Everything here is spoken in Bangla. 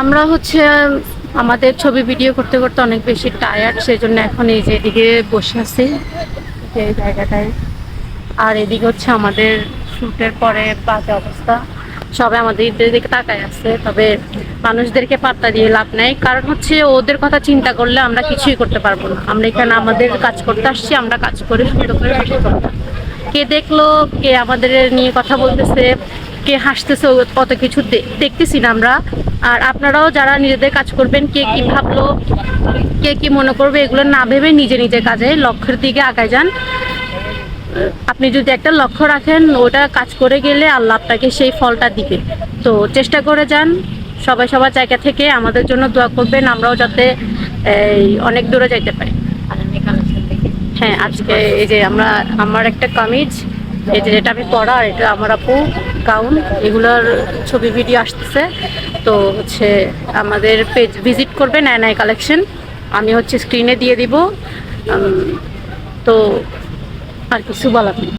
আমরা হচ্ছে আমাদের ছবি ভিডিও করতে করতে অনেক বেশি টায়ার্ড, সেই জন্য এখন এই যে এদিকে বসে আছি এই জায়গাটায়। আর এদিকে হচ্ছে আমাদের শুটের পরে বাজে অবস্থা, সবাই আমাদের দিকে তাকায় আছে, তবে মানুষদেরকে পাত্তা দিয়ে লাভ নাই, কারণ হচ্ছে ওদের কথা চিন্তা করলে আমরা কিছুই করতে পারবো না। আমরা এখানে আমাদের কাজ করতে আসছি, আমরা কাজ করে সুন্দর করে শেষ করবো। কে দেখলো, কে আমাদের নিয়ে কথা বলতেছে, কে হাসতেছে, কত কিছু দেখতেছি না আমরা। আর আপনারাও যারা নিজেদের কাজ করবেন, কে কি ভাবলো, কে কি মনে করবে, এগুলো না ভেবে নিজে নিজে কাজে লক্ষ্যের দিকে আগায় যান। আপনি যদি একটা লক্ষ্য রাখেন, ওটা কাজ করে গেলে আল্লাহ আপনাকে সেই ফলটা দিবে। তো চেষ্টা করে যান। সবাই সবার জায়গা থেকে আমাদের জন্য দোয়া করবেন, আমরাও যাতে অনেক দূরে যাইতে পারি। হ্যাঁ, আজকে এই যে আমার একটা কামিজ, এই যে যেটা আমি পরা, আর এটা আমার আপু গাউন, এগুলোর ছবি ভিডিও আসতেছে। তো হচ্ছে আমাদের পেজ ভিজিট করবেন, এনআই কালেকশন। আমি হচ্ছে স্ক্রিনে দিয়ে দিব। তো আর কিছু বলার নেই।